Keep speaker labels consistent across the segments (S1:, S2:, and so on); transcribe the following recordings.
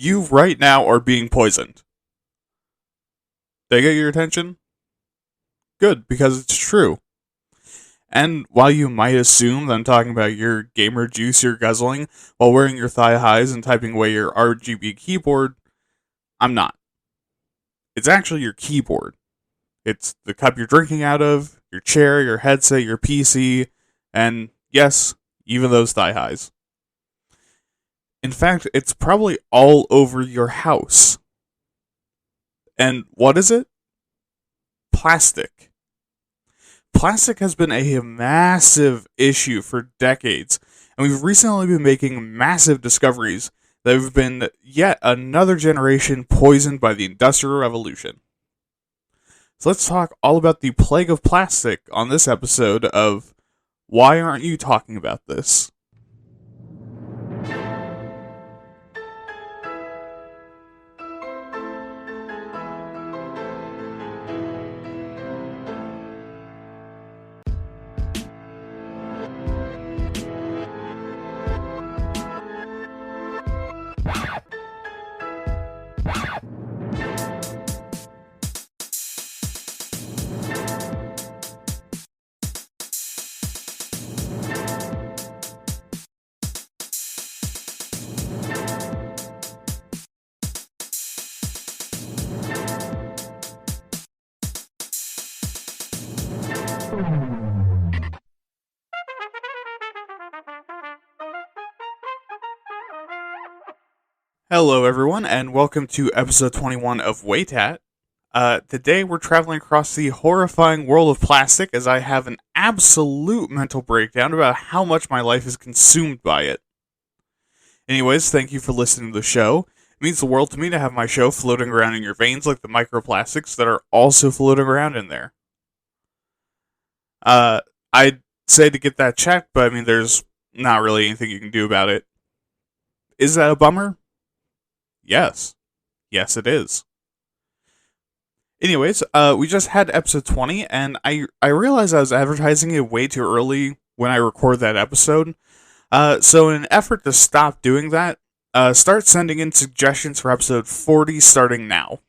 S1: You right now are being poisoned. Did I get your attention? Good, because it's true. And while you might assume that I'm talking about your gamer juice you're guzzling while wearing your thigh highs and typing away your RGB keyboard, I'm not. It's actually your keyboard. It's the cup you're drinking out of, your chair, your headset, your PC, and yes, even those thigh highs. In fact, it's probably all over your house. And what is it? Plastic. Plastic has been a massive issue for decades, and we've recently been making massive discoveries that have been yet another generation poisoned by the Industrial Revolution. So let's talk all about the plague of plastic on this episode of Why Aren't You Talking About This? Hello, everyone, and welcome to episode 21 of Waytat. Today, we're traveling across the horrifying world of plastic as I have an absolute mental breakdown about how much my life is consumed by it. Anyways, thank you for listening to the show. It means the world to me to have my show floating around in your veins like the microplastics that are also floating around in there. I'd say to get that checked, but I mean, there's not really anything you can do about it. Is that a bummer? Yes. Yes, it is. Anyways, we just had episode 20, and I realized I was advertising it way too early when I record that episode. So in an effort to stop doing that, start sending in suggestions for episode 40 starting now.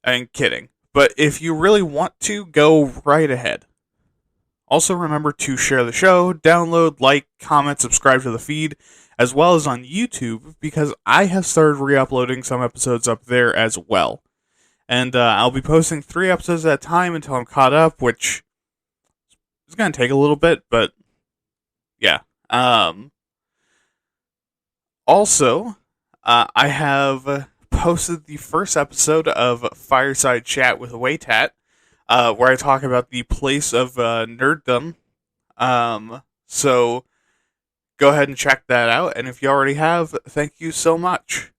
S1: I'm kidding. But if you really want to, go right ahead. Also remember to share the show, download, like, comment, subscribe to the feed, as well as on YouTube, because I have started re-uploading some episodes up there as well. And I'll be posting 3 episodes at a time until I'm caught up, which is going to take a little bit, but yeah. Also, I have posted the first episode of Fireside Chat with Waytat, where I talk about the place of nerddom. So go ahead and check that out, and if you already have, thank you so much.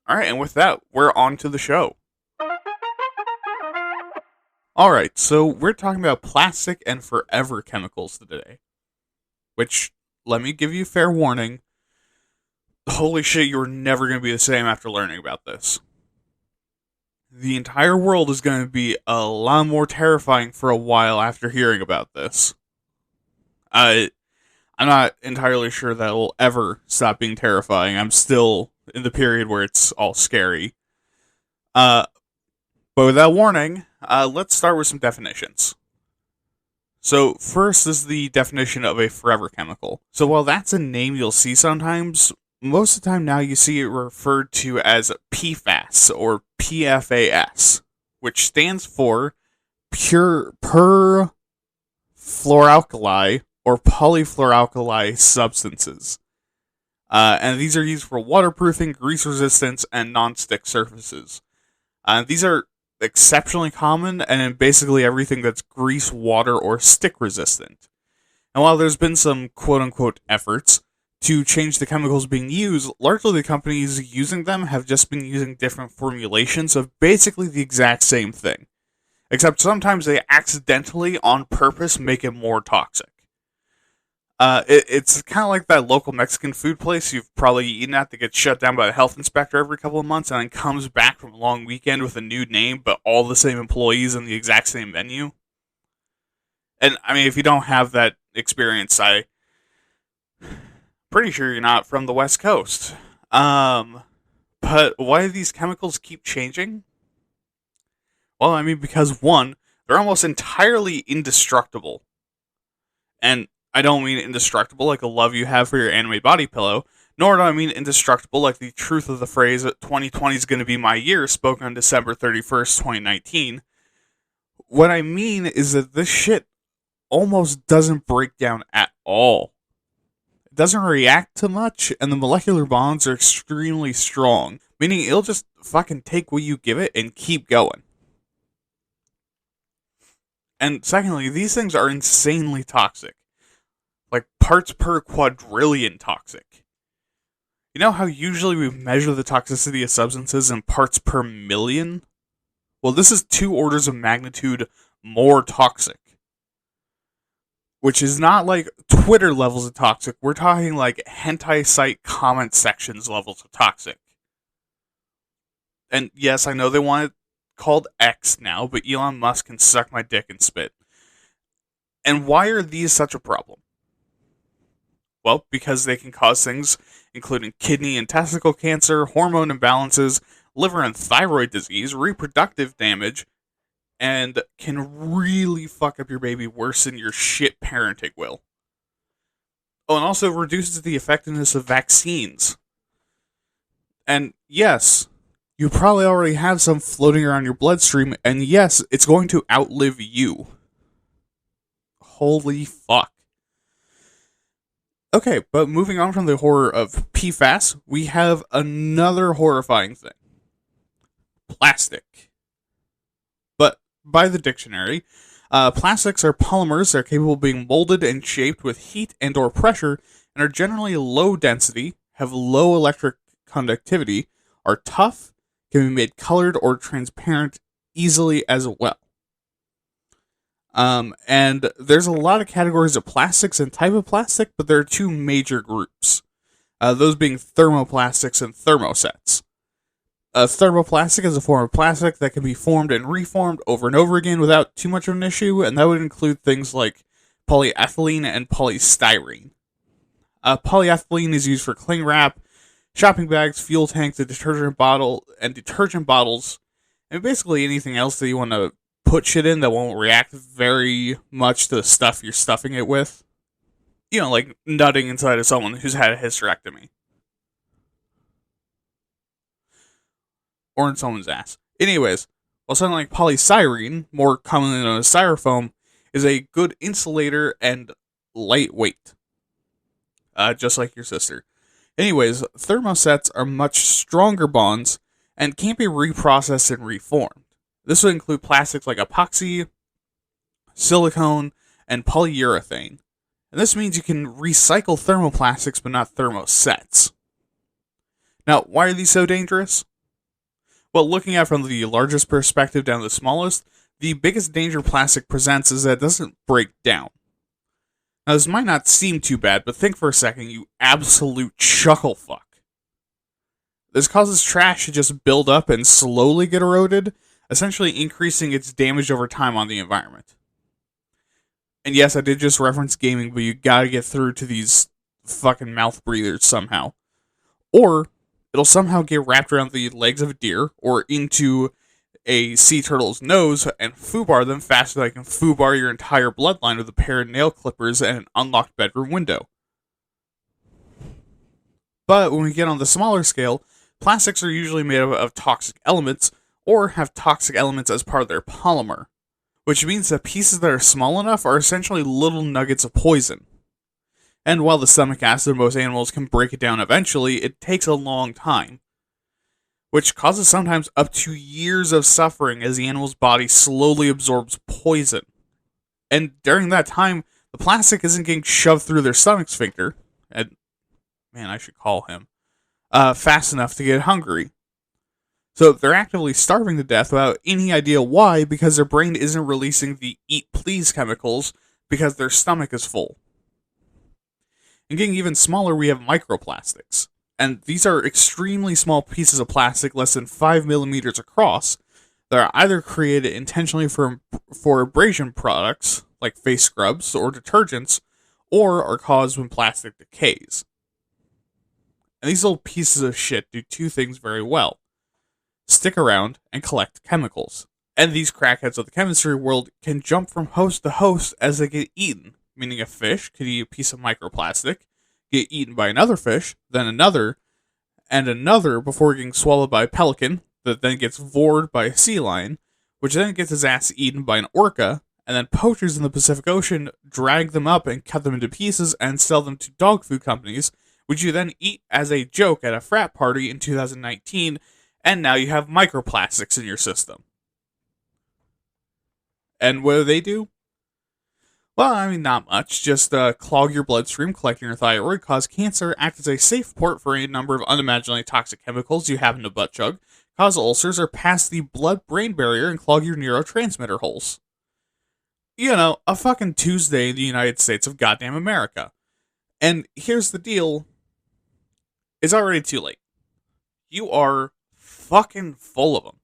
S1: Alright, and with that, we're on to the show. Alright, so we're talking about plastic and forever chemicals today. Which, let me give you fair warning, holy shit, you're never going to be the same after learning about this. The entire world is going to be a lot more terrifying for a while after hearing about this. I'm not entirely sure that will ever stop being terrifying. I'm still in the period where it's all scary. But with that warning, let's start with some definitions. So first is the definition of a forever chemical. So while that's a name you'll see sometimes, most of the time now you see it referred to as PFAS or PFAS, which stands for pure perfluoroalkyl or polyfluoroalkyl substances. And these are used for waterproofing, grease resistance, and non-stick surfaces. These are exceptionally common and in basically everything that's grease, water, or stick resistant. And while there's been some quote-unquote efforts to change the chemicals being used, largely the companies using them have just been using different formulations of basically the exact same thing. Except sometimes they accidentally, on purpose, make it more toxic. It's kind of like that local Mexican food place you've probably eaten at that gets shut down by the health inspector every couple of months and then comes back from a long weekend with a new name, but all the same employees and the exact same menu. And, I mean, if you don't have that experience, I'm pretty sure you're not from the West Coast. Um, but why do these chemicals keep changing? Well, I mean, because one, they're almost entirely indestructible. And I don't mean indestructible like a love you have for your anime body pillow, nor do I mean indestructible like the truth of the phrase 2020 is going to be my year, spoken on December 31st, 2019. What I mean is that this shit almost doesn't break down at all. It doesn't react to much, and the molecular bonds are extremely strong, meaning it'll just fucking take what you give it and keep going. And secondly, these things are insanely toxic. Like parts per quadrillion toxic. You know how usually we measure the toxicity of substances in parts per million? Well, this is 2 orders of magnitude more toxic. Which is not like Twitter levels of toxic. We're talking like hentai site comment sections levels of toxic. And yes, I know they want it called X now, but Elon Musk can suck my dick and spit. And why are these such a problem? Well, because they can cause things including kidney and testicle cancer, hormone imbalances, liver and thyroid disease, reproductive damage, and can really fuck up your baby worse than your shit parenting will. Oh, and also reduces the effectiveness of vaccines. And yes, you probably already have some floating around your bloodstream, and yes, it's going to outlive you. Holy fuck. Okay, but moving on from the horror of PFAS, we have another horrifying thing. Plastic. But by the dictionary, plastics are polymers that are capable of being molded and shaped with heat and or pressure, and are generally low density, have low electric conductivity, are tough, can be made colored or transparent easily as well. And there's a lot of categories of plastics and type of plastic, but there are 2 major groups. Those being thermoplastics and thermosets. A thermoplastic is a form of plastic that can be formed and reformed over and over again without too much of an issue, and that would include things like polyethylene and polystyrene. Polyethylene is used for cling wrap, shopping bags, fuel tanks, a detergent bottle, and detergent bottles, and basically anything else that you want to put shit in that won't react very much to the stuff you're stuffing it with. You know, like nutting inside of someone who's had a hysterectomy. Or in someone's ass. Anyways, while something like polystyrene, more commonly known as styrofoam, is a good insulator and lightweight. Just like your sister. Anyways, thermosets are much stronger bonds and can't be reprocessed and reformed. This would include plastics like epoxy, silicone, and polyurethane. And this means you can recycle thermoplastics but not thermosets. Now, why are these so dangerous? Well, looking at it from the largest perspective down to the smallest, the biggest danger plastic presents is that it doesn't break down. Now, this might not seem too bad, but think for a second, you absolute chuckle fuck. This causes trash to just build up and slowly get eroded, essentially increasing its damage over time on the environment. And yes, I did just reference gaming, but you gotta get through to these fucking mouth breathers somehow. Or it'll somehow get wrapped around the legs of a deer or into a sea turtle's nose and foobar them faster than I can foobar your entire bloodline with a pair of nail clippers and an unlocked bedroom window. But when we get on the smaller scale, plastics are usually made of toxic elements or have toxic elements as part of their polymer, which means that pieces that are small enough are essentially little nuggets of poison. And while the stomach acid of most animals can break it down eventually, it takes a long time, which causes sometimes up to years of suffering as the animal's body slowly absorbs poison. And during that time, the plastic isn't getting shoved through their stomach sphincter, and man, I should call him, fast enough to get hungry. So they're actively starving to death without any idea why, because their brain isn't releasing the eat please chemicals because their stomach is full. And getting even smaller, we have microplastics. And these are extremely small pieces of plastic, less than 5 millimeters across, that are either created intentionally for abrasion products, like face scrubs or detergents, or are caused when plastic decays. And these little pieces of shit do two things very well: stick around and collect chemicals. And these crackheads of the chemistry world can jump from host to host as they get eaten, meaning a fish could eat a piece of microplastic, get eaten by another fish, then another, and another before getting swallowed by a pelican, that then gets vored by a sea lion, which then gets his ass eaten by an orca, and then poachers in the Pacific Ocean drag them up and cut them into pieces and sell them to dog food companies, which you then eat as a joke at a frat party in 2019, and now you have microplastics in your system. And what do? Well, I mean, not much. Just clog your bloodstream, collect your thyroid, cause cancer, act as a safe port for a number of unimaginably toxic chemicals you happen to butt chug, cause ulcers, or pass the blood-brain barrier and clog your neurotransmitter holes. You know, a fucking Tuesday in the United States of goddamn America. And here's the deal. It's already too late. You are fucking full of them.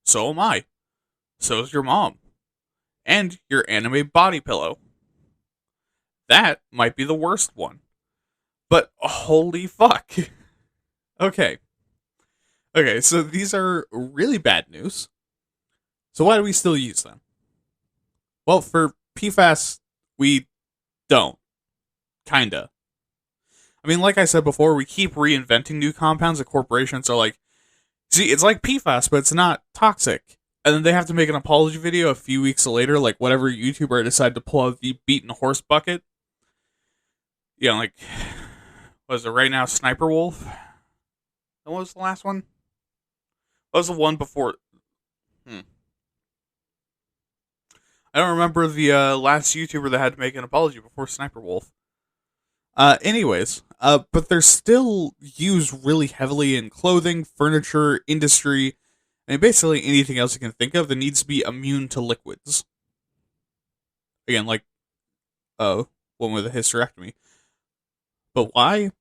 S1: So am I. So is your mom. And your anime body pillow. That might be the worst one. But holy fuck. Okay, so these are really bad news. So why do we still use them? Well, for PFAS, we don't. Kinda. I mean, like I said before, we keep reinventing new compounds that corporations are like, see, it's like PFAS, but it's not toxic. And then they have to make an apology video a few weeks later, like whatever YouTuber decided to pull out the beaten horse bucket. You know, like, what is it right now? Sniper Wolf? And what was the last one? What was the one before? I don't remember the last YouTuber that had to make an apology before Sniper Wolf. But they're still used really heavily in clothing, furniture, industry, and basically anything else you can think of that needs to be immune to liquids. Again, like, one with a hysterectomy. But why?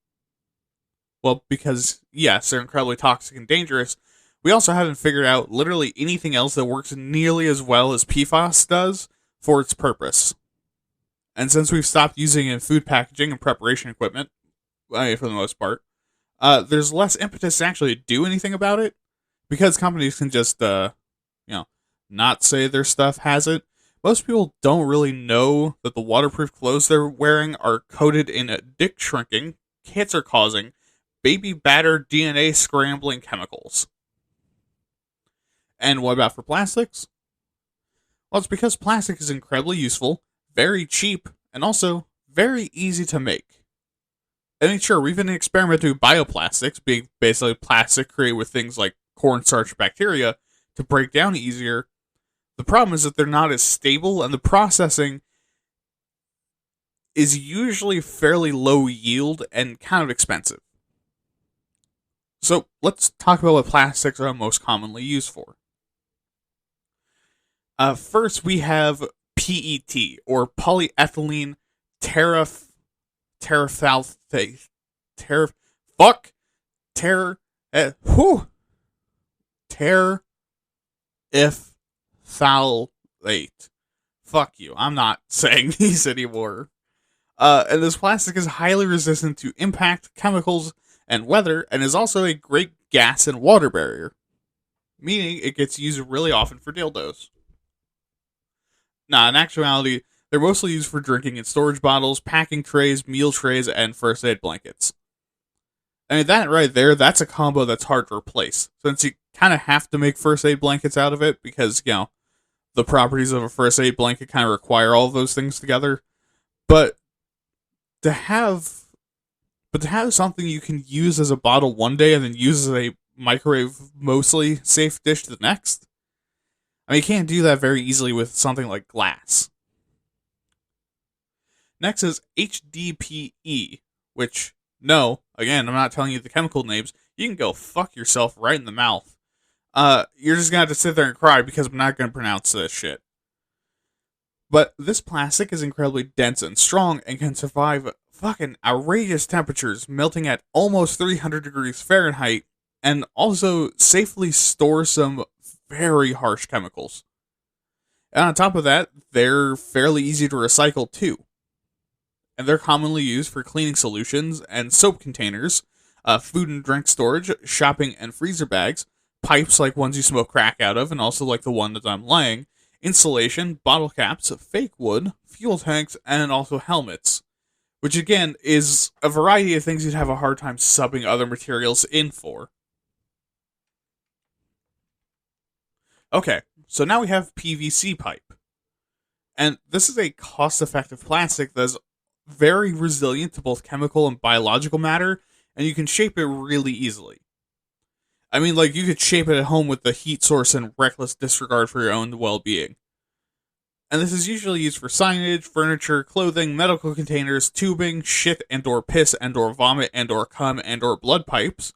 S1: Well, because, yes, they're incredibly toxic and dangerous. We also haven't figured out literally anything else that works nearly as well as PFAS does for its purpose. And since we've stopped using it in food packaging and preparation equipment, for the most part, there's less impetus to actually do anything about it, because companies can just, not say their stuff has it. Most people don't really know that the waterproof clothes they're wearing are coated in dick-shrinking, cancer-causing, baby-battered DNA scrambling chemicals. And what about for plastics? Well, it's because plastic is incredibly useful, very cheap, and also very easy to make. I mean, sure, we've been experimenting with bioplastics, being basically plastic created with things like cornstarch bacteria to break down easier. The problem is that they're not as stable, and the processing is usually fairly low yield and kind of expensive. So let's talk about what plastics are most commonly used for. First, we have PET, or polyethylene terephthalate. Fuck you, I'm not saying these anymore. And this plastic is highly resistant to impact, chemicals, and weather, and is also a great gas and water barrier, meaning it gets used really often for dildos. Nah, in actuality, they're mostly used for drinking in storage bottles, packing trays, meal trays, and first aid blankets. I mean, that right there, that's a combo that's hard to replace, since you kind of have to make first aid blankets out of it, because, the properties of a first aid blanket kind of require all of those things together. But to have something you can use as a bottle one day and then use as a microwave mostly safe dish the next, I mean, you can't do that very easily with something like glass. Next is HDPE, which, no, again, I'm not telling you the chemical names. You can go fuck yourself right in the mouth. You're just gonna have to sit there and cry because I'm not gonna pronounce this shit. But this plastic is incredibly dense and strong and can survive fucking outrageous temperatures, melting at almost 300 degrees Fahrenheit, and also safely store some very harsh chemicals. And on top of that, they're fairly easy to recycle too. And they're commonly used for cleaning solutions and soap containers, food and drink storage, shopping and freezer bags, pipes like ones you smoke crack out of, and also like the one that I'm laying, insulation, bottle caps, fake wood, fuel tanks, and also helmets. Which again is a variety of things you'd have a hard time subbing other materials in for. Okay, so now we have PVC pipe. And this is a cost effective plastic that's very resilient to both chemical and biological matter, and you can shape it really easily. I mean, like, you could shape it at home with the heat source and reckless disregard for your own well being. And this is usually used for signage, furniture, clothing, medical containers, tubing, shit and or piss and or vomit and or cum and or blood pipes,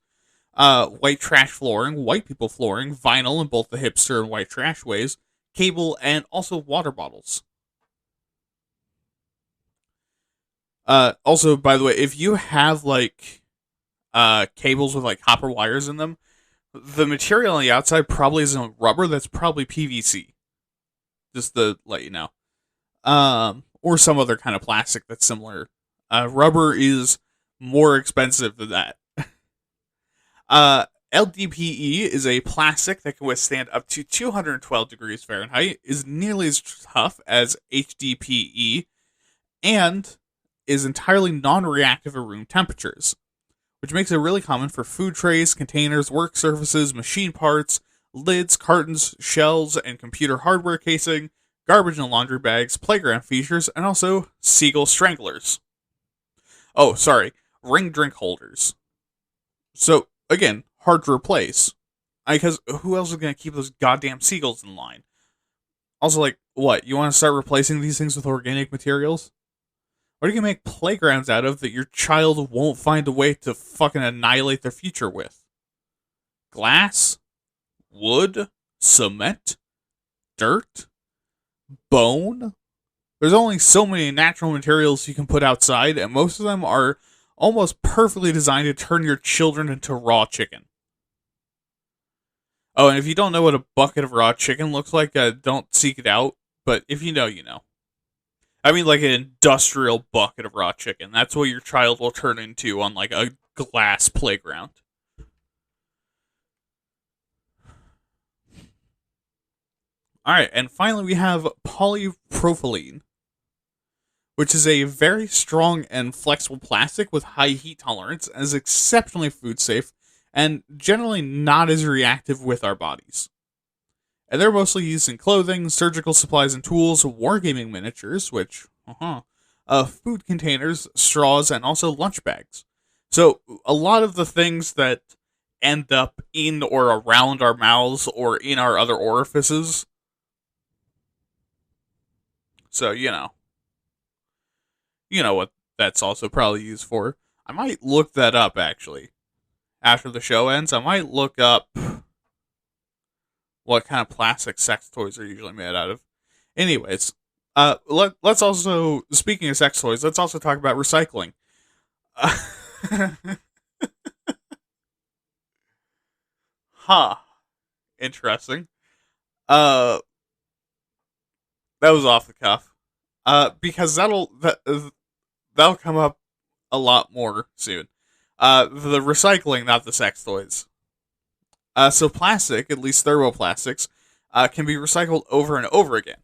S1: white trash flooring, white people flooring, vinyl in both the hipster and white trash ways, cable, and also water bottles. Also, by the way, if you have like cables with like copper wires in them, the material on the outside probably isn't rubber. That's probably PVC. Just to let you know, or some other kind of plastic that's similar. Rubber is more expensive than that. LDPE is a plastic that can withstand up to 212 degrees Fahrenheit, is nearly as tough as HDPE, and is entirely non-reactive at room temperatures, which makes it really common for food trays, containers, work surfaces, machine parts, lids, cartons, shells, and computer hardware casing, garbage and laundry bags, playground features, and also seagull stranglers. Oh, sorry, ring drink holders. So, again, hard to replace. Because who else is going to keep those goddamn seagulls in line? Also, like, what? You want to start replacing these things with organic materials? What are you going to make playgrounds out of that your child won't find a way to fucking annihilate their future with? Glass? Wood? Cement? Dirt? Bone? There's only so many natural materials you can put outside, and most of them are almost perfectly designed to turn your children into raw chicken. Oh, and if you don't know what a bucket of raw chicken looks like, don't seek it out, but if you know, you know. I mean, like an industrial bucket of raw chicken. That's what your child will turn into on, like, a glass playground. Alright, and finally we have polypropylene, which is a very strong and flexible plastic with high heat tolerance and is exceptionally food safe and generally not as reactive with our bodies. And they're mostly used in clothing, surgical supplies and tools, wargaming miniatures, which, food containers, straws, and also lunch bags. So, a lot of the things that end up in or around our mouths or in our other orifices. So, you know what that's also probably used for. I might look that up, actually. After the show ends, I might look up what kind of plastic sex toys are usually made out of. Anyways, let's also, speaking of sex toys, let's also talk about recycling. Huh. Interesting. Uh, that was off the cuff. Because that'll come up a lot more soon. The recycling, not the sex toys. So plastic, at least thermoplastics, can be recycled over and over again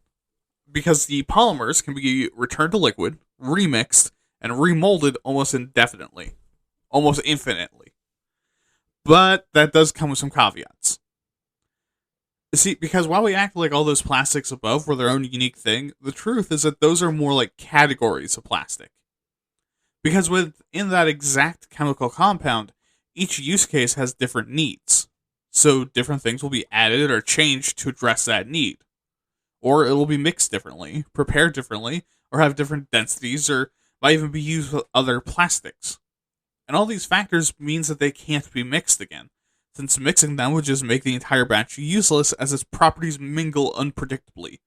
S1: because the polymers can be returned to liquid, remixed, and remolded almost indefinitely, almost infinitely. But that does come with some caveats. See, because while we act like all those plastics above were their own unique thing, the truth is that those are more like categories of plastic. Because within that exact chemical compound, each use case has different needs. So different things will be added or changed to address that need. Or it will be mixed differently, prepared differently, or have different densities, or might even be used with other plastics. And all these factors means that they can't be mixed again, since mixing them would just make the entire batch useless as its properties mingle unpredictably.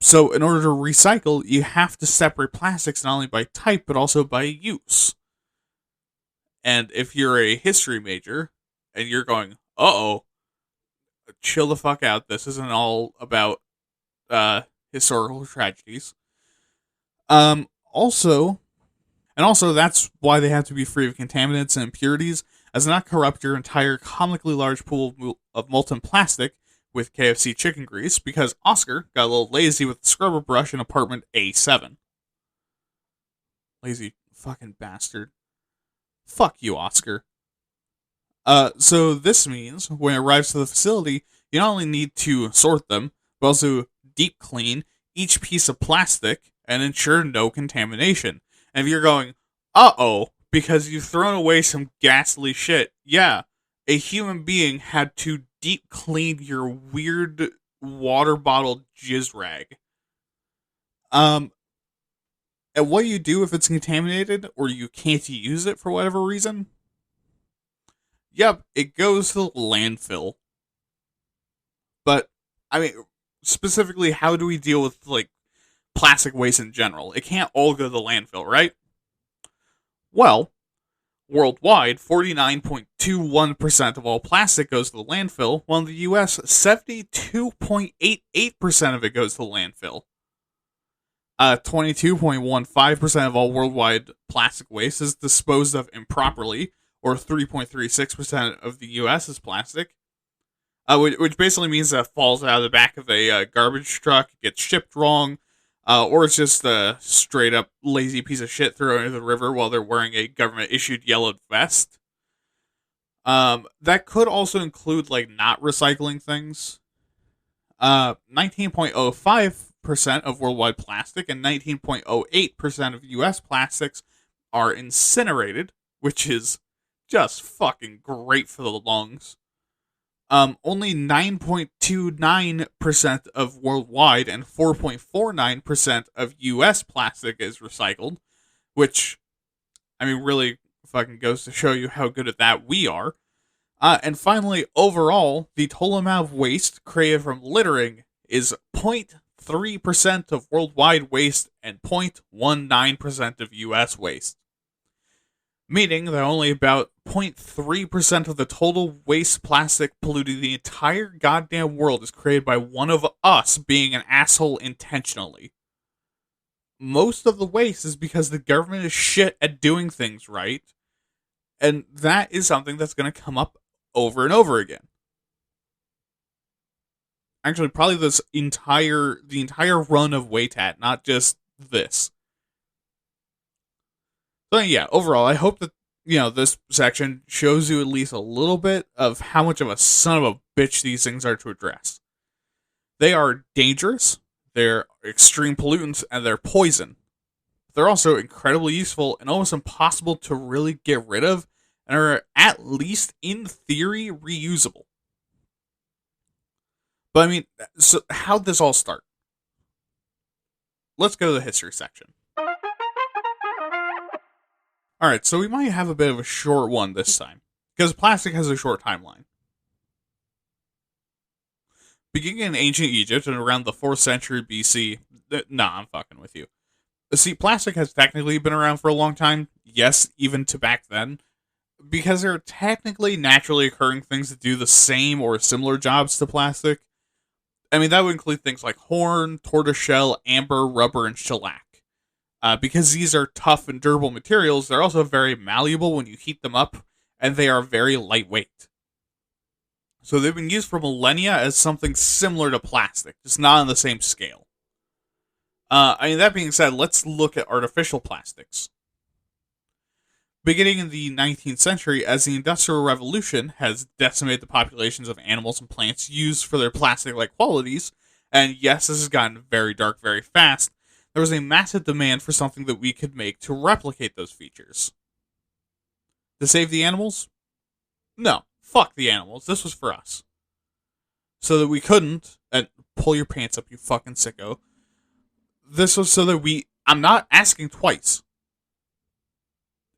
S1: So in order to recycle, you have to separate plastics not only by type, but also by use. And if you're a history major, and you're going, uh-oh, chill the fuck out, this isn't all about historical tragedies. Also, And also, that's why they have to be free of contaminants and impurities, as not corrupt your entire comically large pool of molten plastic with KFC chicken grease, because Oscar got a little lazy with the scrubber brush in apartment A7. Lazy fucking bastard. Fuck you, Oscar. So this means when it arrives to the facility, you not only need to sort them, but also deep clean each piece of plastic and ensure no contamination. And if you're going, uh-oh, because you've thrown away some ghastly shit, yeah, a human being had to deep clean your weird water bottle jizz rag. And what do you do if it's contaminated or you can't use it for whatever reason? Yep, it goes to the landfill. But, I mean, specifically, how do we deal with, like, plastic waste in general? It can't all go to the landfill, right? Well, worldwide, 49.21% of all plastic goes to the landfill, while in the US, 72.88% of it goes to the landfill. 22.15% of all worldwide plastic waste is disposed of improperly, or 3.36% of the US is plastic. Which basically means that it falls out of the back of a garbage truck, gets shipped wrong, or it's just a straight up lazy piece of shit thrown into the river while they're wearing a government issued yellow vest. That could also include like not recycling things. 19.05% of worldwide plastic and 19.08% of US plastics are incinerated, which is just fucking great for the lungs. Only 9.29% of worldwide and 4.49% of US plastic is recycled, which, I mean, really fucking goes to show you how good at that we are. And finally, overall, the total amount of waste created from littering is 0.3% of worldwide waste and 0.19% of US waste. Meaning that only about 0.3% of the total waste plastic polluting the entire goddamn world is created by one of us being an asshole intentionally. Most of the waste is because the government is shit at doing things right, and that is something that's going to come up over and over again. Actually, probably the entire run of WayTat, not just this. So yeah, overall, I hope that, this section shows you at least a little bit of how much of a son of a bitch these things are to address. They are dangerous, they're extreme pollutants, and they're poison. They're also incredibly useful and almost impossible to really get rid of, and are at least in theory reusable. But I mean, so how'd this all start? Let's go to the history section. Alright, so we might have a bit of a short one this time, because plastic has a short timeline. Beginning in ancient Egypt and around the 4th century BC, I'm fucking with you. See, plastic has technically been around for a long time, yes, even to back then, because there are technically naturally occurring things that do the same or similar jobs to plastic. I mean, that would include things like horn, tortoiseshell, amber, rubber, and shellac. Because these are tough and durable materials, they're also very malleable when you heat them up, and they are very lightweight. So they've been used for millennia as something similar to plastic, just not on the same scale. That being said, let's look at artificial plastics. Beginning in the 19th century, as the Industrial Revolution has decimated the populations of animals and plants used for their plastic-like qualities, and yes, this has gotten very dark very fast, there was a massive demand for something that we could make to replicate those features. To save the animals? No. Fuck the animals. This was for us. So that we couldn't, and pull your pants up, you fucking sicko. This was so that I'm not asking twice.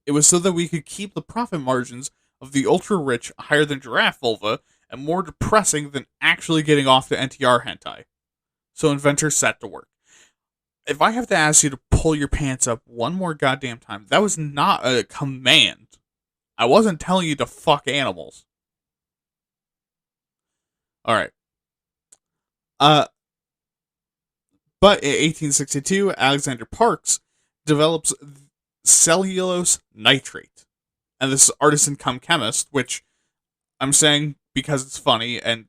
S1: It was so that we could keep the profit margins of the ultra-rich higher than giraffe vulva and more depressing than actually getting off to NTR hentai. So inventors set to work. If I have to ask you to pull your pants up one more goddamn time, that was not a command. I wasn't telling you to fuck animals. Alright. But in 1862, Alexander Parks develops cellulose nitrate. And this artisan cum chemist, which I'm saying because it's funny, and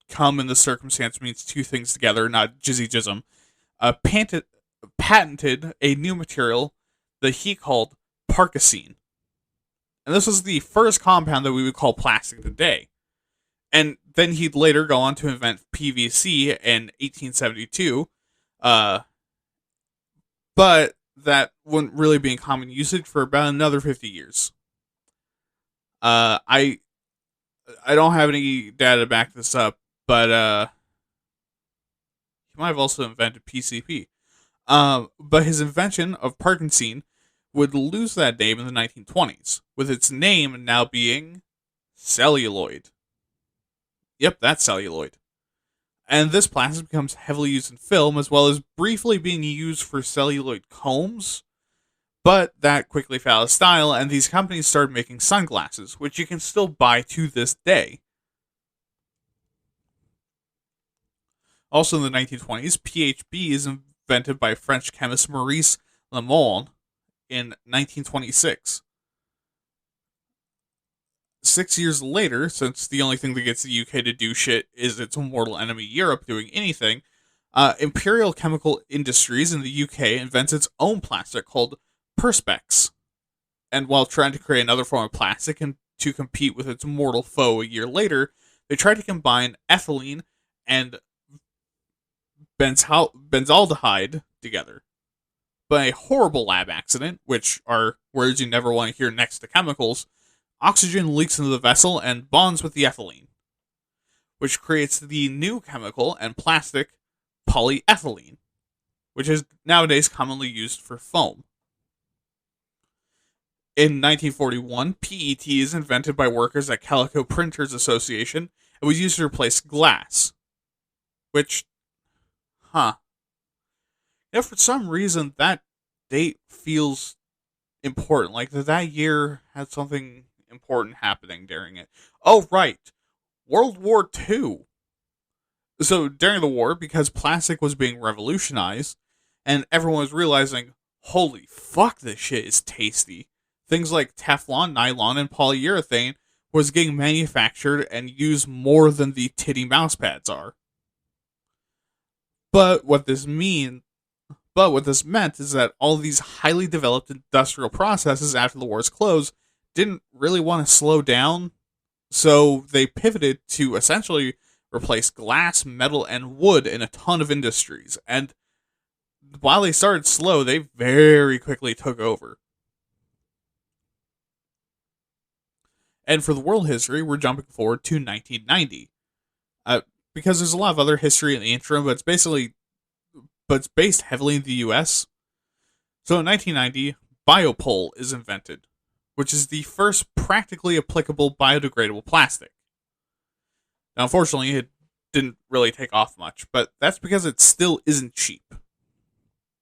S1: cum in this circumstance means two things together, not jizzy jism, patented a new material that he called parkasine. And this was the first compound that we would call plastic today. And then he'd later go on to invent PVC in 1872, but that wouldn't really be in common usage for about another 50 years. I don't have any data to back this up, but he might have also invented PCP. But his invention of parkasine would lose that name in the 1920s, with its name now being celluloid. Yep, that's celluloid. And this plastic becomes heavily used in film, as well as briefly being used for celluloid combs, but that quickly fell out of style, and these companies started making sunglasses, which you can still buy to this day. Also in the 1920s, PHB is invented by French chemist Maurice Lemoine in 1926. 6 years later, since the only thing that gets the UK to do shit is its mortal enemy Europe doing anything, Imperial Chemical Industries in the UK invents its own plastic called Perspex. And while trying to create another form of plastic and to compete with its mortal foe a year later, they tried to combine ethylene and benzaldehyde together. By a horrible lab accident, which are words you never want to hear next to chemicals, oxygen leaks into the vessel and bonds with the ethylene, which creates the new chemical and plastic polyethylene, which is nowadays commonly used for foam. In 1941, PET is invented by workers at Calico Printers Association and was used to replace glass. Which, for some reason that date feels important. Like that year had something important happening during it. Oh, right. World War II. So during the war, because plastic was being revolutionized, and everyone was realizing, holy fuck, this shit is tasty. Things like Teflon, nylon, and polyurethane was getting manufactured and used more than the titty mouse pads are. But what this meant is that all these highly developed industrial processes after the war's close didn't really want to slow down, so they pivoted to essentially replace glass, metal, and wood in a ton of industries. And while they started slow, they very quickly took over. And for the world history, we're jumping forward to 1990. Because there's a lot of other history in the interim, but it's based heavily in the US. So in 1990, biopole is invented, which is the first practically applicable biodegradable plastic. Now, unfortunately, it didn't really take off much, but that's because it still isn't cheap.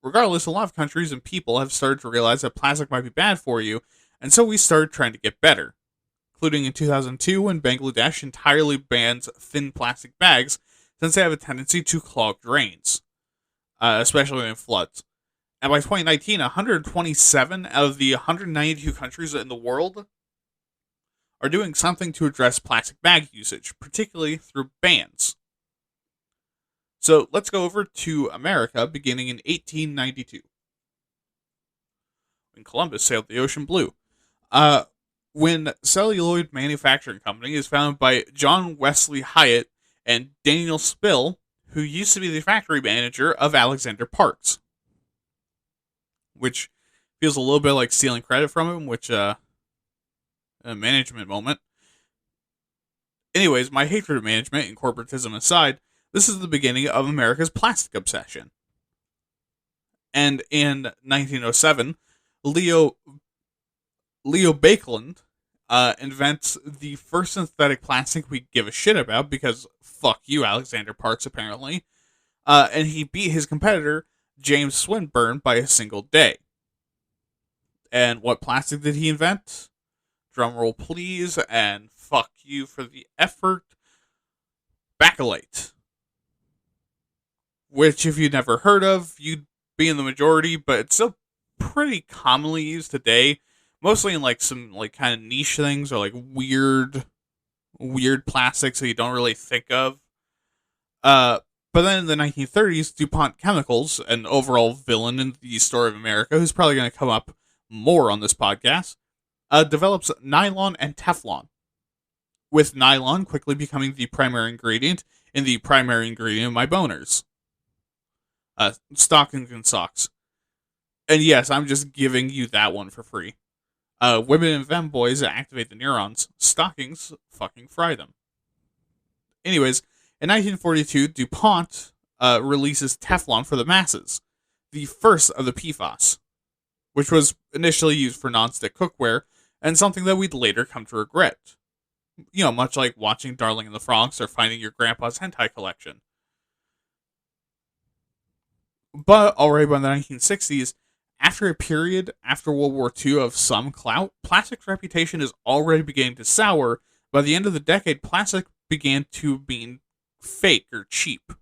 S1: Regardless, a lot of countries and people have started to realize that plastic might be bad for you, and so we started trying to get better, including in 2002 when Bangladesh entirely bans thin plastic bags since they have a tendency to clog drains, especially in floods. And by 2019, 127 out of the 192 countries in the world are doing something to address plastic bag usage, particularly through bans. So let's go over to America beginning in 1892, when Columbus sailed the ocean blue. When Celluloid Manufacturing Company is founded by John Wesley Hyatt and Daniel Spill, who used to be the factory manager of Alexander Parks, which feels a little bit like stealing credit from him, which, a management moment. Anyways, my hatred of management and corporatism aside, this is the beginning of America's plastic obsession. And in 1907, Leo Baekeland invents the first synthetic plastic we give a shit about, because fuck you, Alexander Parks, apparently. And he beat his competitor, James Swinburne, by a single day. And what plastic did he invent? Drumroll please, and fuck you for the effort. Bakelite. Which, if you'd never heard of, you'd be in the majority, but it's still pretty commonly used today, mostly in like some like kind of niche things or like weird plastics that you don't really think of. Uh, but then in the 1930s, DuPont Chemicals, an overall villain in the story of America, who's probably going to come up more on this podcast, develops nylon and Teflon, with nylon quickly becoming the primary ingredient in the primary ingredient of my boners. Stockings and socks. And yes, I'm just giving you that one for free. Women and femboys activate the neurons. Stockings fucking fry them. Anyways, in 1942, DuPont releases Teflon for the masses, the first of the PFAS, which was initially used for nonstick cookware and something that we'd later come to regret. You know, much like watching Darling in the Franxx or finding your grandpa's hentai collection. But already by the 1960s, after a period after World War II of some clout, plastic's reputation is already beginning to sour. By the end of the decade, plastic began to be fake or cheap.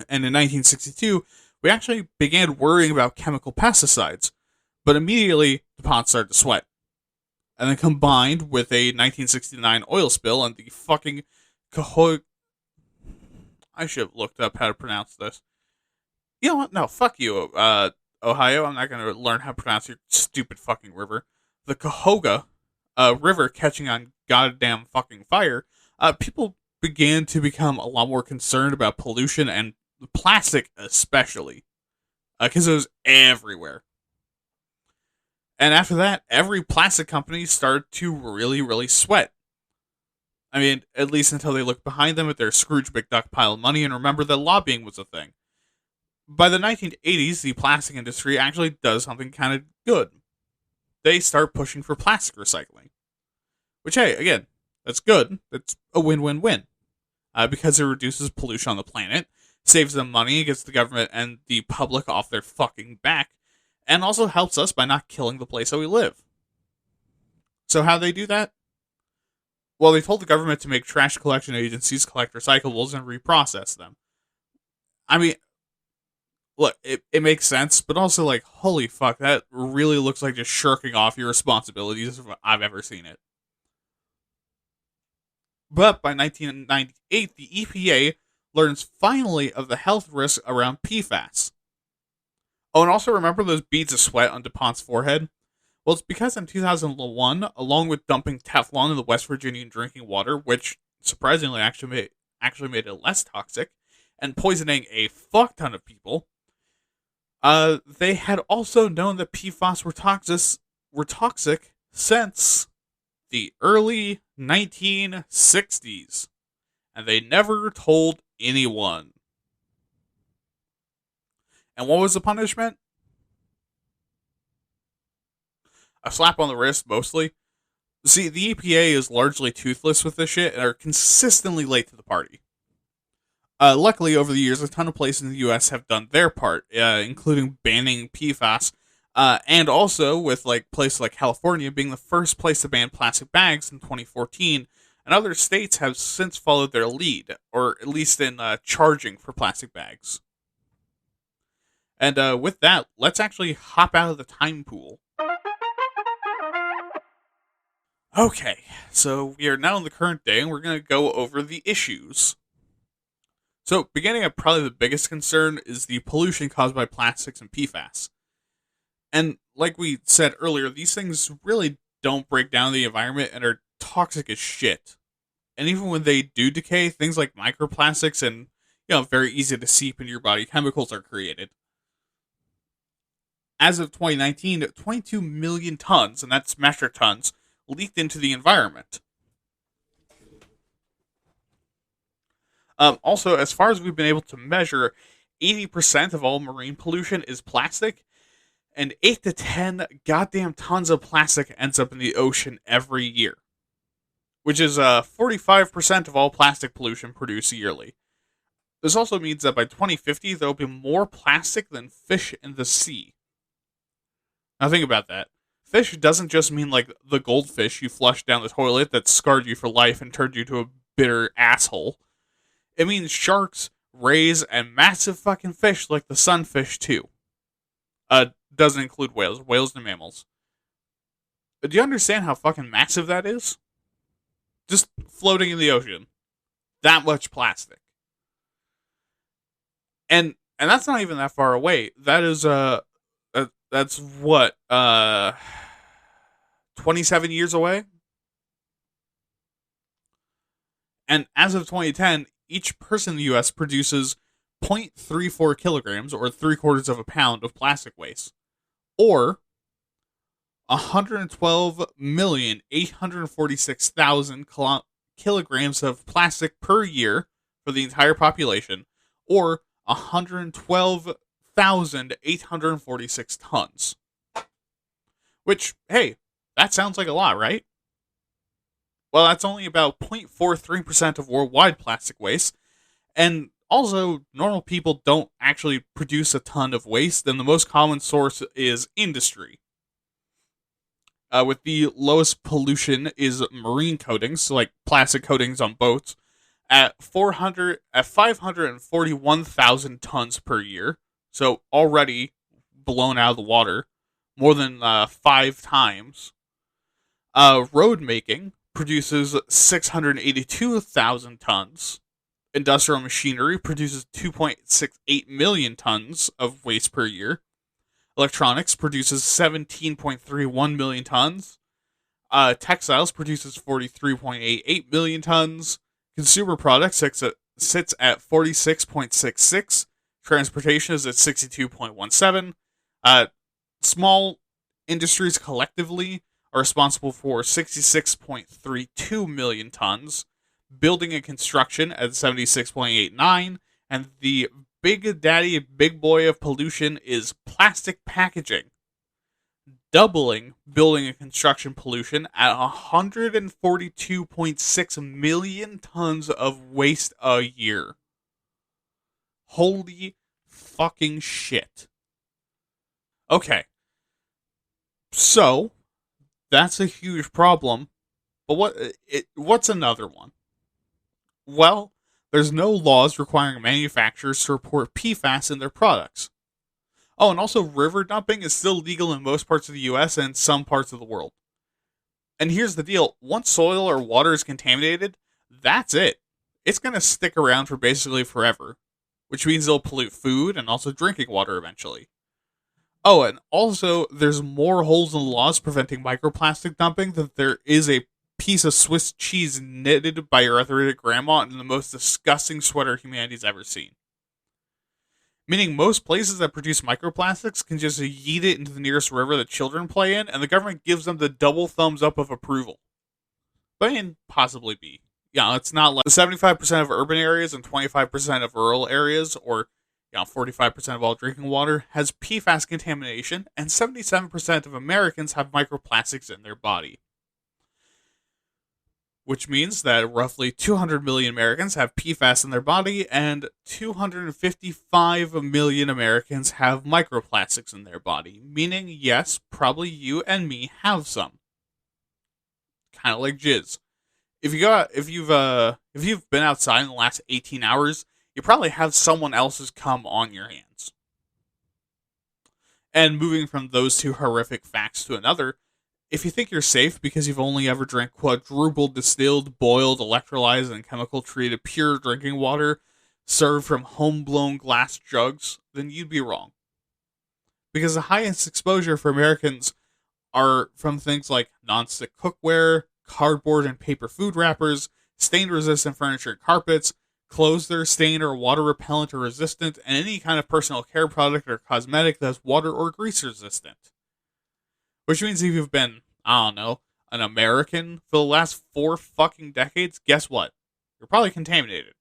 S1: And in 1962, we actually began worrying about chemical pesticides, but immediately DuPont started to sweat. And then combined with a 1969 oil spill and the fucking I should have looked up how to pronounce this. You know what? No, fuck you, Ohio. I'm not going to learn how to pronounce your stupid fucking river. The Cahoga River catching on goddamn fucking fire. People began to become a lot more concerned about pollution and plastic especially. Because it was everywhere. And after that, every plastic company started to really, really sweat. I mean, at least until they looked behind them at their Scrooge McDuck pile of money and remembered that lobbying was a thing. By the 1980s, the plastic industry actually does something kind of good. They start pushing for plastic recycling. Which, hey, again, that's good. That's a win-win-win. Because it reduces pollution on the planet, saves them money, gets the government and the public off their fucking back, and also helps us by not killing the place that we live. So how do they do that? Well, they told the government to make trash collection agencies collect recyclables and reprocess them. I mean, look, it makes sense, but also, like, holy fuck, that really looks like just shirking off your responsibilities if I've ever seen it. But by 1998, the EPA learns finally of the health risks around PFAS. Oh, and also remember those beads of sweat on DuPont's forehead? Well, it's because in 2001, along with dumping Teflon in the West Virginian drinking water, which surprisingly actually made it less toxic, and poisoning a fuck ton of people, they had also known that PFAS were toxic since the early 1960s, and they never told anyone. And what was the punishment? A slap on the wrist, mostly. See, the EPA is largely toothless with this shit and are consistently late to the party. Luckily, over the years, a ton of places in the U.S. have done their part, including banning PFAS, and also with like places like California being the first place to ban plastic bags in 2014, and other states have since followed their lead, or at least in charging for plastic bags. And with that, let's actually hop out of the time pool. Okay, so we are now in the current day, and we're going to go over the issues. So, beginning at probably the biggest concern is the pollution caused by plastics and PFAS. And like we said earlier, these things really don't break down the environment and are toxic as shit. And even when they do decay, things like microplastics and, very easy to seep into your body chemicals are created. As of 2019, 22 million tons, and that's metric tons, leaked into the environment. Also, as far as we've been able to measure, 80% of all marine pollution is plastic, and 8 to 10 goddamn tons of plastic ends up in the ocean every year, which is 45% of all plastic pollution produced yearly. This also means that by 2050, there will be more plastic than fish in the sea. Now think about that. Fish doesn't just mean like the goldfish you flushed down the toilet that scarred you for life and turned you to a bitter asshole. It means sharks, rays, and massive fucking fish like the sunfish too. doesn't include whales. Whales and mammals. Do you understand how fucking massive that is? Just floating in the ocean. That much plastic. And that's not even that far away. That is that's what 27 years away. And as of 2010, each person in the US produces 0.34 kilograms, or 3/4 of a pound, of plastic waste, or 112,846,000 kilograms of plastic per year for the entire population, or 112,846 tons. Which, hey, that sounds like a lot, right? Well, that's only about 0.43% of worldwide plastic waste, and also, normal people don't actually produce a ton of waste, and the most common source is industry. With the lowest pollution is marine coatings, so like plastic coatings on boats, at 541,000 tons per year, so already blown out of the water, more than 5 times. Road making produces 682,000 tons. Industrial machinery produces 2.68 million tons of waste per year. Electronics produces 17.31 million tons. Textiles produces 43.88 million tons. Consumer products sits at 46.66. Transportation is at 62.17. Small industries collectively are responsible for 66.32 million tons. Building and construction at 76.89, and the big daddy, big boy of pollution is plastic packaging, doubling building and construction pollution at 142.6 million tons of waste a year. Holy fucking shit. Okay. So, that's a huge problem, but what's another one? Well, there's no laws requiring manufacturers to report PFAS in their products. Oh, and also river dumping is still legal in most parts of the US and some parts of the world. And here's the deal. Once soil or water is contaminated, that's it. It's going to stick around for basically forever, which means it'll pollute food and also drinking water eventually. Oh, and also, there's more holes in the laws preventing microplastic dumping than there is a piece of Swiss cheese knitted by your arthritic grandma in the most disgusting sweater humanity's ever seen. Meaning most places that produce microplastics can just yeet it into the nearest river that children play in, and the government gives them the double thumbs up of approval. But can possibly be. Yeah, it's not like 75% of urban areas and 25% of rural areas, or 45% of all drinking water, has PFAS contamination, and 77% of Americans have microplastics in their body. Which means that roughly 200 million Americans have PFAS in their body, and 255 million Americans have microplastics in their body. Meaning, yes, probably you and me have some. Kind of like jizz. If you've been outside in the last 18 hours, you probably have someone else's cum on your hands. And moving from those two horrific facts to another, if you think you're safe because you've only ever drank quadruple distilled, boiled, electrolyzed, and chemical treated pure drinking water served from home-blown glass jugs, then you'd be wrong. Because the highest exposure for Americans are from things like nonstick cookware, cardboard and paper food wrappers, stain-resistant furniture and carpets, clothes that are stain or water repellent or resistant, and any kind of personal care product or cosmetic that's water or grease resistant. Which means if you've been, an American for the last 4 fucking decades, guess what? You're probably contaminated.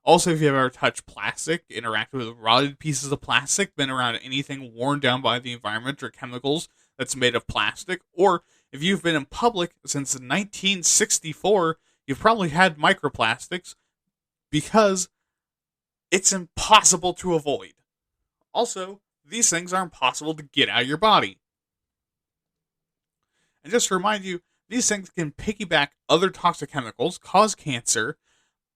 S1: Also, if you've ever touched plastic, interacted with rotted pieces of plastic, been around anything worn down by the environment or chemicals that's made of plastic, or if you've been in public since 1964, you've probably had microplastics because it's impossible to avoid. Also, these things are impossible to get out of your body. And just to remind you, these things can piggyback other toxic chemicals, cause cancer,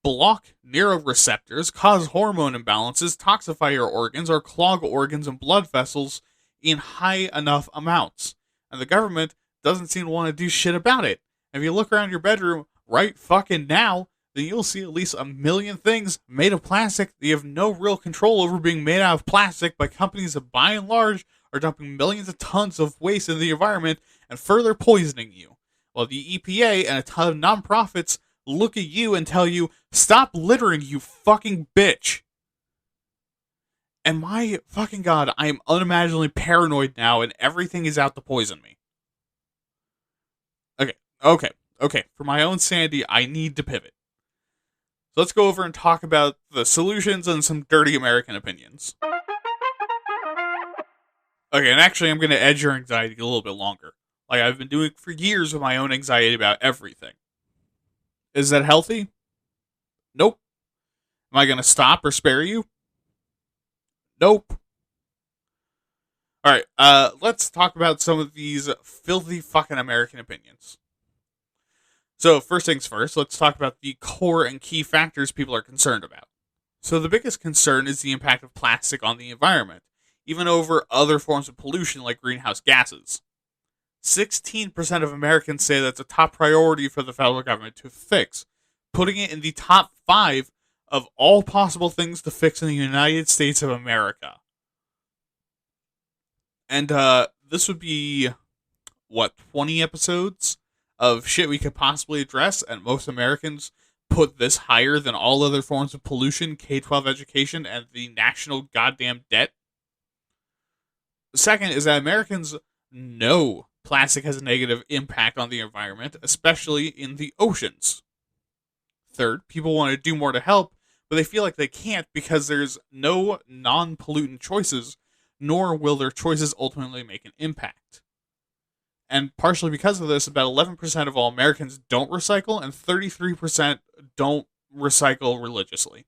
S1: block neuroreceptors, cause hormone imbalances, toxify your organs, or clog organs and blood vessels in high enough amounts. And the government doesn't seem to want to do shit about it. If you look around your bedroom right fucking now, then you'll see at least a million things made of plastic that you have no real control over being made out of plastic by companies that by and large are dumping millions of tons of waste into the environment and further poisoning you. While the EPA and a ton of nonprofits look at you and tell you, stop littering, you fucking bitch. And my fucking god, I am unimaginably paranoid now and everything is out to poison me. Okay. For my own sanity, I need to pivot. So let's go over and talk about the solutions and some dirty American opinions. Okay, and actually I'm going to edge your anxiety a little bit longer. Like I've been doing for years with my own anxiety about everything. Is that healthy? Nope. Am I going to stop or spare you? Nope. Alright, let's talk about some of these filthy fucking American opinions. So, first things first, let's talk about the core and key factors people are concerned about. So, the biggest concern is the impact of plastic on the environment, even over other forms of pollution like greenhouse gases. 16% of Americans say that's a top priority for the federal government to fix, putting it in the top 5 of all possible things to fix in the United States of America. And this would be, 20 episodes of shit we could possibly address, and most Americans put this higher than all other forms of pollution, K-12 education, and the national goddamn debt. The second is that Americans know plastic has a negative impact on the environment, especially in the oceans. Third, people want to do more to help, but they feel like they can't because there's no non-pollutant choices, nor will their choices ultimately make an impact. And partially because of this, about 11% of all Americans don't recycle, and 33% don't recycle religiously.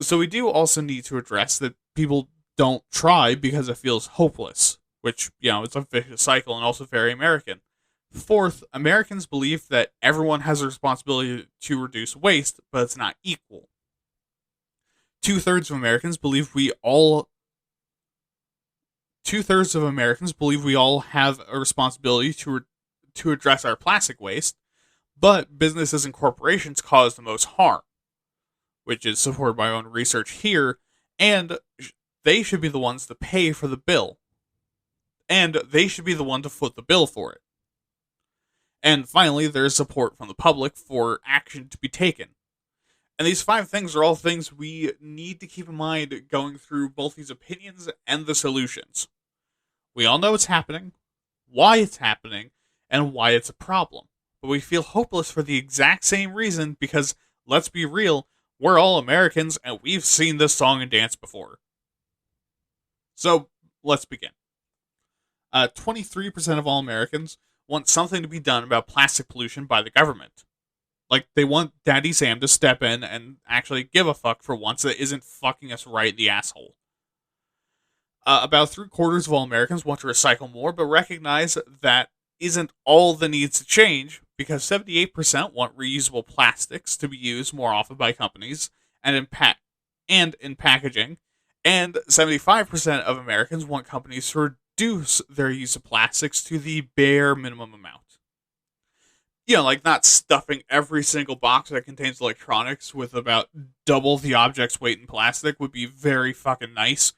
S1: So we do also need to address that people don't try because it feels hopeless, which, it's a vicious cycle and also very American. Fourth, Americans believe that everyone has a responsibility to reduce waste, but it's not equal. 2/3 of Americans believe we all have a responsibility to address our plastic waste, but businesses and corporations cause the most harm, which is supported by my own research here, and they should be the ones to pay for the bill. And they should be the one to foot the bill for it. And finally, there is support from the public for action to be taken. And these 5 things are all things we need to keep in mind going through both these opinions and the solutions. We all know it's happening, why it's happening, and why it's a problem. But we feel hopeless for the exact same reason because, let's be real, we're all Americans and we've seen this song and dance before. So, let's begin. 23% of all Americans want something to be done about plastic pollution by the government. Like, they want Daddy Sam to step in and actually give a fuck for once that isn't fucking us right in the asshole. About 3/4 of all Americans want to recycle more, but recognize that isn't all that needs to change, because 78% want reusable plastics to be used more often by companies and in packaging, and 75% of Americans want companies to reduce their use of plastics to the bare minimum amount. Like not stuffing every single box that contains electronics with about double the object's weight in plastic would be very fucking nice.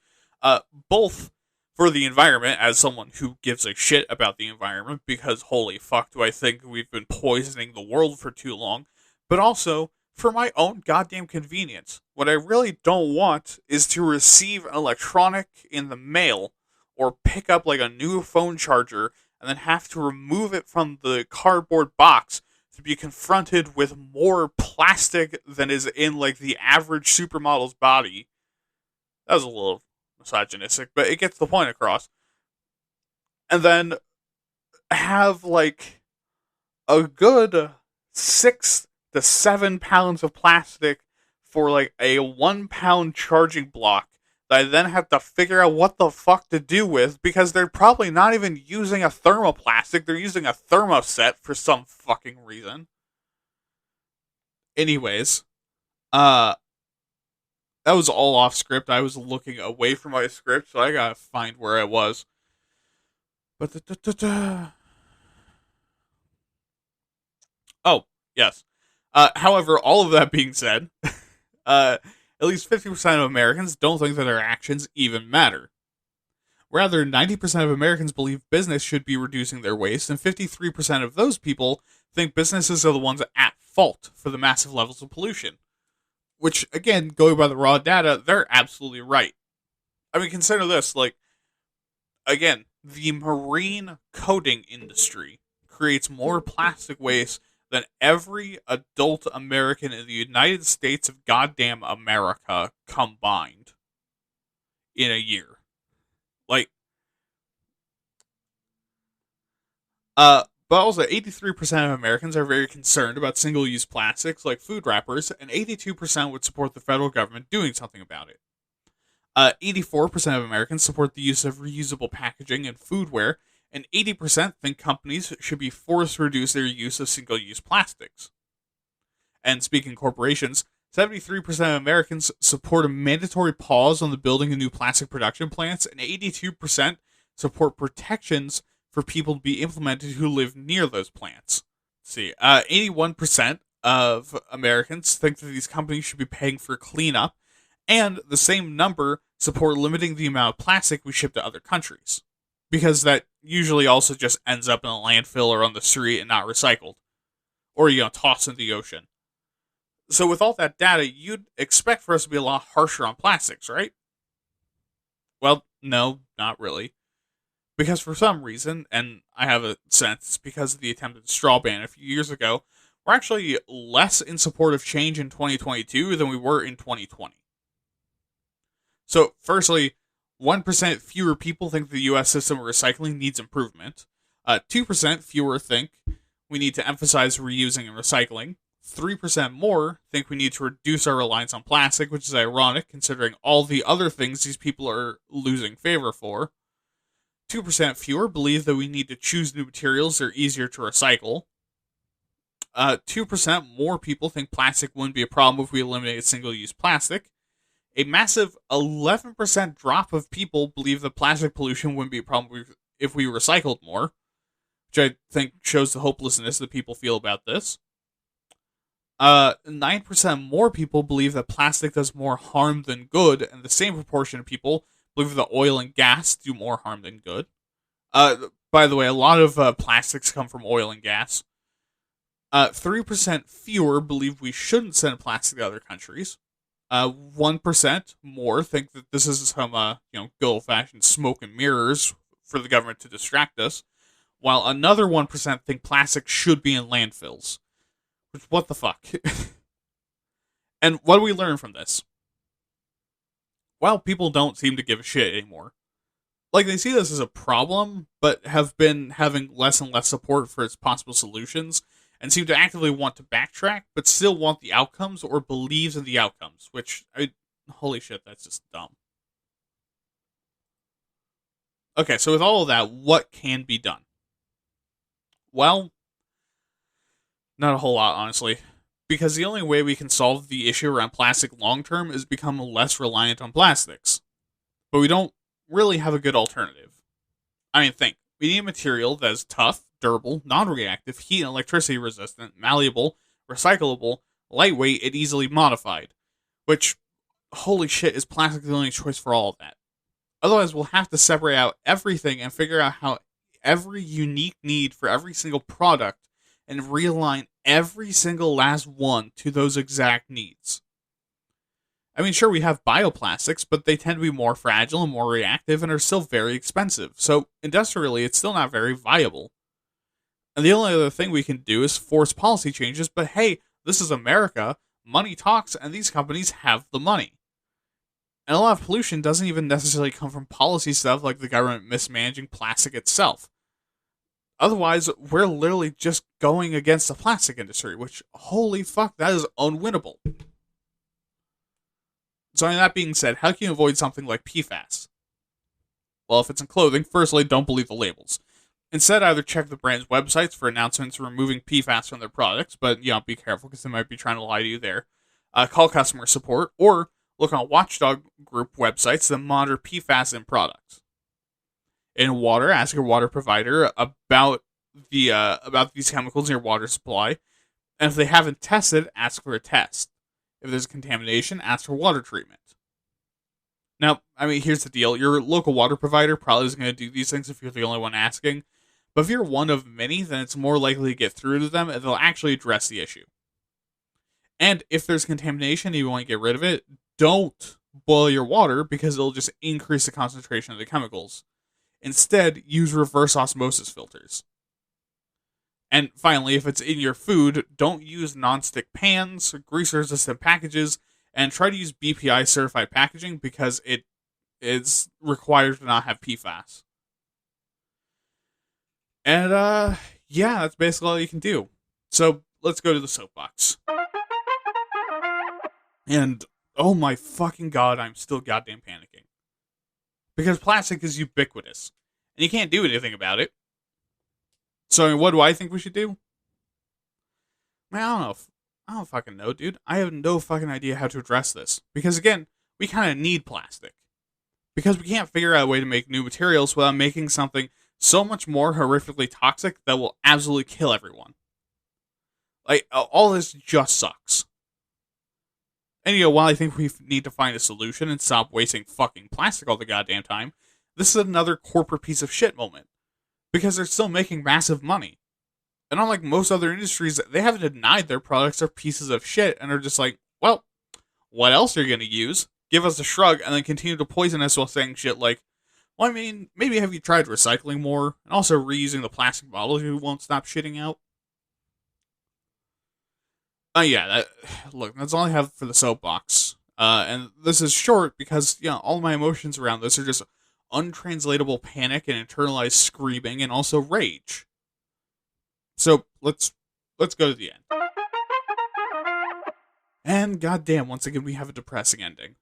S1: Both for the environment, as someone who gives a shit about the environment, because holy fuck do I think we've been poisoning the world for too long, but also for my own goddamn convenience. What I really don't want is to receive an electronic in the mail or pick up like a new phone charger and then have to remove it from the cardboard box to be confronted with more plastic than is in like the average supermodel's body. That was a little misogynistic, but it gets the point across. And then have like a good 6 to 7 pounds of plastic for like a 1 pound charging block that I then have to figure out what the fuck to do with, because they're probably not even using a thermoplastic, they're using a thermoset for some fucking reason. Anyways, That was all off script. I was looking away from my script, so I gotta find where I was. But oh, yes. However, all of that being said, at least 50% of Americans don't think that their actions even matter. Rather, 90% of Americans believe business should be reducing their waste, and 53% of those people think businesses are the ones at fault for the massive levels of pollution. Which, again, going by the raw data, they're absolutely right. I mean, consider this, like, again, the marine coating industry creates more plastic waste than every adult American in the United States of goddamn America combined in a year. Like, but also 83% of Americans are very concerned about single-use plastics like food wrappers, and 82% would support the federal government doing something about it. 84% of Americans support the use of reusable packaging and foodware, and 80% think companies should be forced to reduce their use of single-use plastics. And speaking of corporations, 73% of Americans support a mandatory pause on the building of new plastic production plants, and 82% support protections for people to be implemented who live near those plants. Let's see, 81% of Americans think that these companies should be paying for cleanup, and the same number support limiting the amount of plastic we ship to other countries, because that usually also just ends up in a landfill or on the street and not recycled, or tossed into the ocean. So with all that data, you'd expect for us to be a lot harsher on plastics, right? Well, no, not really. Because for some reason, and I have a sense it's because of the attempted straw ban a few years ago, we're actually less in support of change in 2022 than we were in 2020. So, firstly, 1% fewer people think the US system of recycling needs improvement. 2% fewer think we need to emphasize reusing and recycling. 3% more think we need to reduce our reliance on plastic, which is ironic considering all the other things these people are losing favor for. 2% fewer believe that we need to choose new materials that are easier to recycle. 2% more people think plastic wouldn't be a problem if we eliminated single-use plastic. A massive 11% drop of people believe that plastic pollution wouldn't be a problem if we recycled more, which I think shows the hopelessness that people feel about this. 9% more people believe that plastic does more harm than good, and the same proportion of people believe that oil and gas do more harm than good. By the way, a lot of plastics come from oil and gas. 3% fewer believe we shouldn't send plastic to other countries. 1% more think that this is some, good old-fashioned smoke and mirrors for the government to distract us, while another 1% think plastic should be in landfills. Which, what the fuck? And what do we learn from this? Well, people don't seem to give a shit anymore. Like, they see this as a problem, but have been having less and less support for its possible solutions, and seem to actively want to backtrack, but still want the outcomes or believes in the outcomes, which, holy shit, that's just dumb. Okay, so with all of that, what can be done? Well, not a whole lot, honestly. Because the only way we can solve the issue around plastic long-term is become less reliant on plastics. But we don't really have a good alternative. I mean, think. We need a material that is tough, durable, non-reactive, heat and electricity resistant, malleable, recyclable, lightweight, and easily modified. Which, holy shit, is plastic the only choice for all of that? Otherwise, we'll have to separate out everything and figure out how every unique need for every single product and realign every single last one to those exact needs. I mean, sure, we have bioplastics, but they tend to be more fragile and more reactive and are still very expensive, so industrially, it's still not very viable. And the only other thing we can do is force policy changes, but hey, this is America, money talks, and these companies have the money. And a lot of pollution doesn't even necessarily come from policy stuff like the government mismanaging plastic itself. Otherwise, we're literally just going against the plastic industry, which, holy fuck, that is unwinnable. So, that being said, how can you avoid something like PFAS? Well, if it's in clothing, firstly, don't believe the labels. Instead, either check the brand's websites for announcements removing PFAS from their products, but, be careful because they might be trying to lie to you there. Call customer support, or Look on watchdog group websites that monitor PFAS in products. In water, ask your water provider about these chemicals in your water supply, and if they haven't tested, ask for a test. If there's contamination, ask for water treatment. Now, I mean, here's the deal. Your local water provider probably isn't going to do these things if you're the only one asking, but if you're one of many, then it's more likely to get through to them and they'll actually address the issue. And if there's contamination and you want to get rid of it, don't boil your water because it'll just increase the concentration of the chemicals. Instead, use reverse osmosis filters. And finally, if it's in your food, don't use non-stick pans, grease-resistant packages, and try to use BPI certified packaging because it is required to not have PFAS. And yeah, that's basically all you can do. So let's go to the soapbox. And oh my fucking god, I'm still goddamn panicking. Because plastic is ubiquitous, and you can't do anything about it. So what do I think we should do? Man, I don't fucking know, dude. I have no fucking idea how to address this. Because again, we kind of need plastic. Because we can't figure out a way to make new materials without making something so much more horrifically toxic that will absolutely kill everyone. Like, all this just sucks. And while I think we need to find a solution and stop wasting fucking plastic all the goddamn time, this is another corporate piece of shit moment. Because they're still making massive money. And unlike most other industries, they haven't denied their products are pieces of shit and are just like, well, what else are you going to use? Give us a shrug and then continue to poison us while saying shit like, well, I mean, maybe have you tried recycling more and also reusing the plastic bottles you won't stop shitting out? Look, that's all I have for the soapbox. And this is short because, all my emotions around this are just untranslatable panic and internalized screaming and also rage. So let's go to the end. And goddamn, once again we have a depressing ending.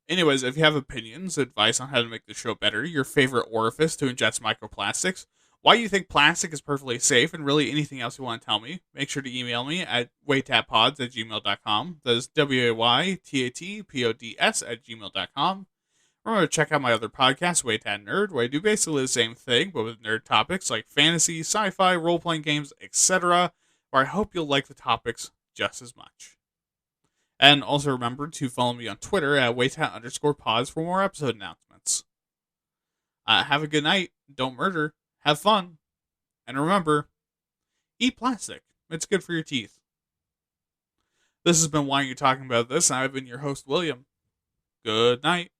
S1: Anyways, if you have opinions, advice on how to make the show better, your favorite orifice to ingest microplastics, why you think plastic is perfectly safe, and really anything else you want to tell me, make sure to email me at waytatpods@gmail.com. That is WAYTATPODS@gmail.com. Remember to check out my other podcast, Waytat Nerd, where I do basically the same thing, but with nerd topics like fantasy, sci-fi, role-playing games, etc., where I hope you'll like the topics just as much. And also remember to follow me on Twitter at Waytat_pods for more episode announcements. Have a good night, don't murder, have fun, and remember, eat plastic. It's good for your teeth. This has been Why Are You Talking About This, and I've been your host, William. Good night.